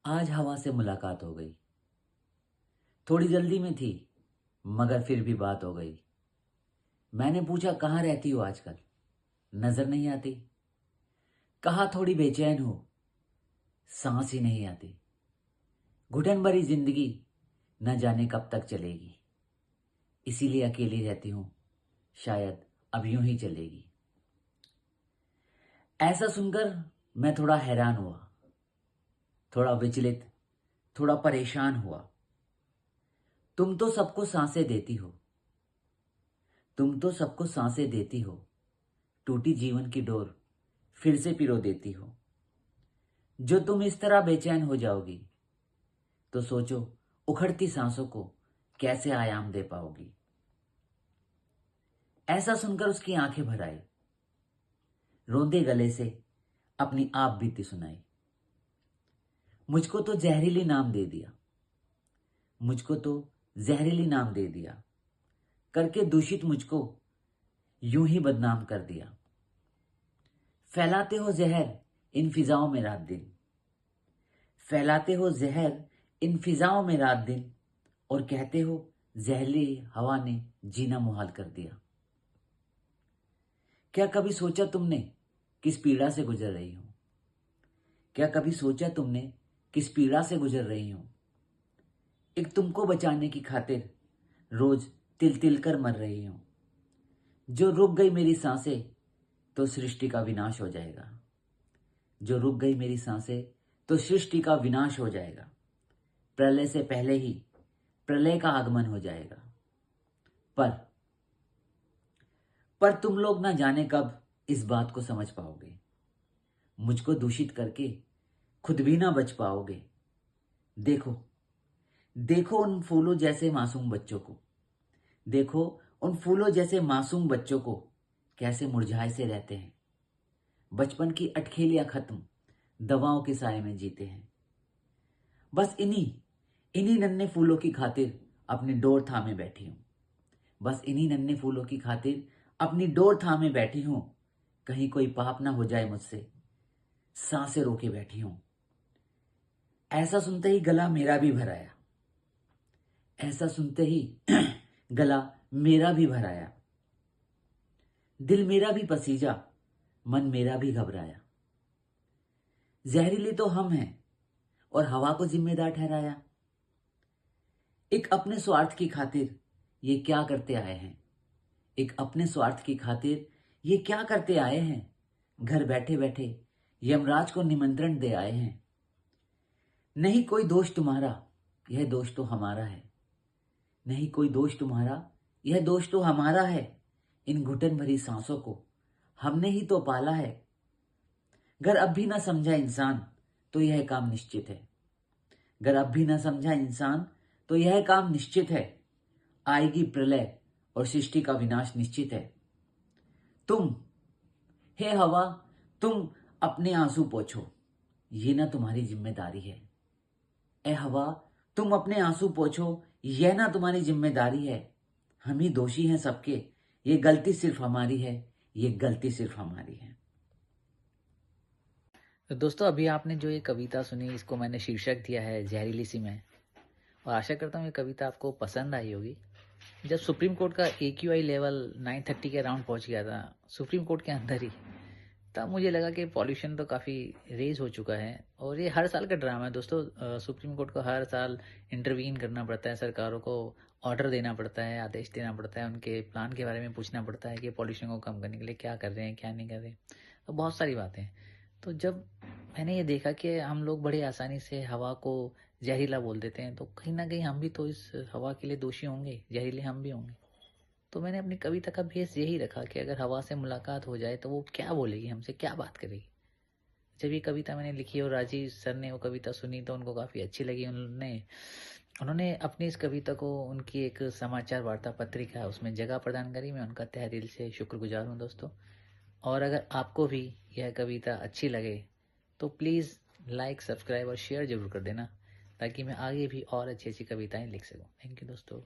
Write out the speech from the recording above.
आज हवा से मुलाकात हो गई। थोड़ी जल्दी में थी, मगर फिर भी बात हो गई। मैंने पूछा कहाँ रहती हो आजकल, नजर नहीं आती। कहा थोड़ी बेचैन हो, सांस ही नहीं आती। घुटन भरी जिंदगी न जाने कब तक चलेगी। इसीलिए अकेली रहती हूँ, शायद अब यूं ही चलेगी। ऐसा सुनकर मैं थोड़ा हैरान हुआ, थोड़ा विचलित, थोड़ा परेशान हुआ। तुम तो सबको सांसें देती हो, तुम तो सबको सांसें देती हो। टूटी जीवन की डोर फिर से पिरो देती हो। जो तुम इस तरह बेचैन हो जाओगी, तो सोचो उखड़ती सांसों को कैसे आयाम दे पाओगी। ऐसा सुनकर उसकी आंखें भर आई, रोंदे गले से अपनी आप बीती सुनाई। मुझको तो जहरीली नाम दे दिया, मुझको तो जहरीली नाम दे दिया, करके दूषित मुझको यूं ही बदनाम कर दिया। फैलाते हो जहर इन फिजाओं में रात दिन, फैलाते हो जहर इन फिजाओं में रात दिन, और कहते हो जहरीली हवा ने जीना मुहाल कर दिया। क्या कभी सोचा तुमने किस पीड़ा से गुजर रही हूं? क्या कभी सोचा तुमने किस पीड़ा से गुजर रही हूं? एक तुमको बचाने की खातिर रोज तिल तिल कर मर रही हूं। जो रुक गई मेरी सांसें तो सृष्टि का विनाश हो जाएगा। जो रुक गई मेरी सांसें तो सृष्टि का विनाश हो जाएगा। प्रलय से पहले ही प्रलय का आगमन हो जाएगा। पर पर तुम लोग ना जाने कब इस बात को समझ पाओगे। मुझको दूषित करके खुद भी ना बच पाओगे। देखो, देखो उन फूलों जैसे मासूम बच्चों को, देखो उन फूलों जैसे मासूम बच्चों को कैसे मुरझाए से रहते हैं। बचपन की अटखेलियां खत्म, दवाओं के साए में जीते हैं। बस इन्हीं इन्हीं नन्हे फूलों की खातिर अपनी डोर थामे बैठी हूं। बस इन्हीं नन्हे फूलों की खातिर अपनी डोर थामे बैठी हूं। कहीं कोई पाप ना हो जाए मुझसे, सांसें रोके बैठी हूं। ऐसा सुनते ही गला मेरा भी भर आया, ऐसा सुनते ही गला मेरा भी भर आया। दिल मेरा भी पसीजा, मन मेरा भी घबराया। जहरीली तो हम हैं और हवा को जिम्मेदार ठहराया। एक अपने स्वार्थ की खातिर ये क्या करते आए हैं, एक अपने स्वार्थ की खातिर ये क्या करते आए हैं। घर बैठे बैठे यमराज को निमंत्रण दे आए हैं। नहीं कोई दोष तुम्हारा, यह दोष तो हमारा है। नहीं कोई दोष तुम्हारा, यह दोष तो हमारा है। इन घुटन भरी सांसों को हमने ही तो पाला है। घर अब भी ना समझा इंसान तो यह काम निश्चित है। घर अब भी ना समझा इंसान तो यह काम निश्चित है। आएगी प्रलय और सृष्टि का विनाश निश्चित है। तुम, हे हवा, तुम अपने आंसू पोंछो, ये ना तुम्हारी जिम्मेदारी है। ए हवा, तुम अपने आंसू पोंछो, यह ना तुम्हारी जिम्मेदारी है। हम ही दोषी हैं सबके, ये गलती सिर्फ हमारी है, ये गलती सिर्फ हमारी है। तो दोस्तों अभी आपने जो ये कविता सुनी इसको मैंने शीर्षक दिया है जहरीली सी मैं। और आशा करता हूँ ये कविता आपको पसंद आई होगी। जब सुप्रीम कोर्ट का AQI लेवल 930 के अराउंड पहुंच गया था सुप्रीम कोर्ट के अंदर ही, तब मुझे लगा कि पॉल्यूशन तो काफ़ी रेज हो चुका है। और ये हर साल का ड्रामा है दोस्तों। सुप्रीम कोर्ट को हर साल इंटरवीन करना पड़ता है, सरकारों को ऑर्डर देना पड़ता है, आदेश देना पड़ता है, उनके प्लान के बारे में पूछना पड़ता है कि पॉल्यूशन को कम करने के लिए क्या कर रहे हैं क्या नहीं कर रहे हैं। तो बहुत सारी बातें हैं। तो जब मैंने ये देखा कि हम लोग बड़े आसानी से हवा को जहरीला बोल देते हैं, तो कहीं ना कहीं हम भी तो इस हवा के लिए दोषी होंगे, जहरीले हम भी होंगे। तो मैंने अपनी कविता का बेस यही रखा कि अगर हवा से मुलाकात हो जाए तो वो क्या बोलेगी, हमसे क्या बात करेगी। जब ये कविता मैंने लिखी और राजीव सर ने वो कविता सुनी तो उनको काफ़ी अच्छी लगी। उन्होंने उन्होंने अपनी इस कविता को उनकी एक समाचार वार्ता पत्रिका है उसमें जगह प्रदान करी। मैं उनका तहे दिल से शुक्रगुजार हूँ दोस्तों। और अगर आपको भी यह कविता अच्छी लगे तो प्लीज़ लाइक, सब्सक्राइब और शेयर ज़रूर कर देना, ताकि मैं आगे भी और अच्छी अच्छी कविताएं लिख सकूं। थैंक यू दोस्तों।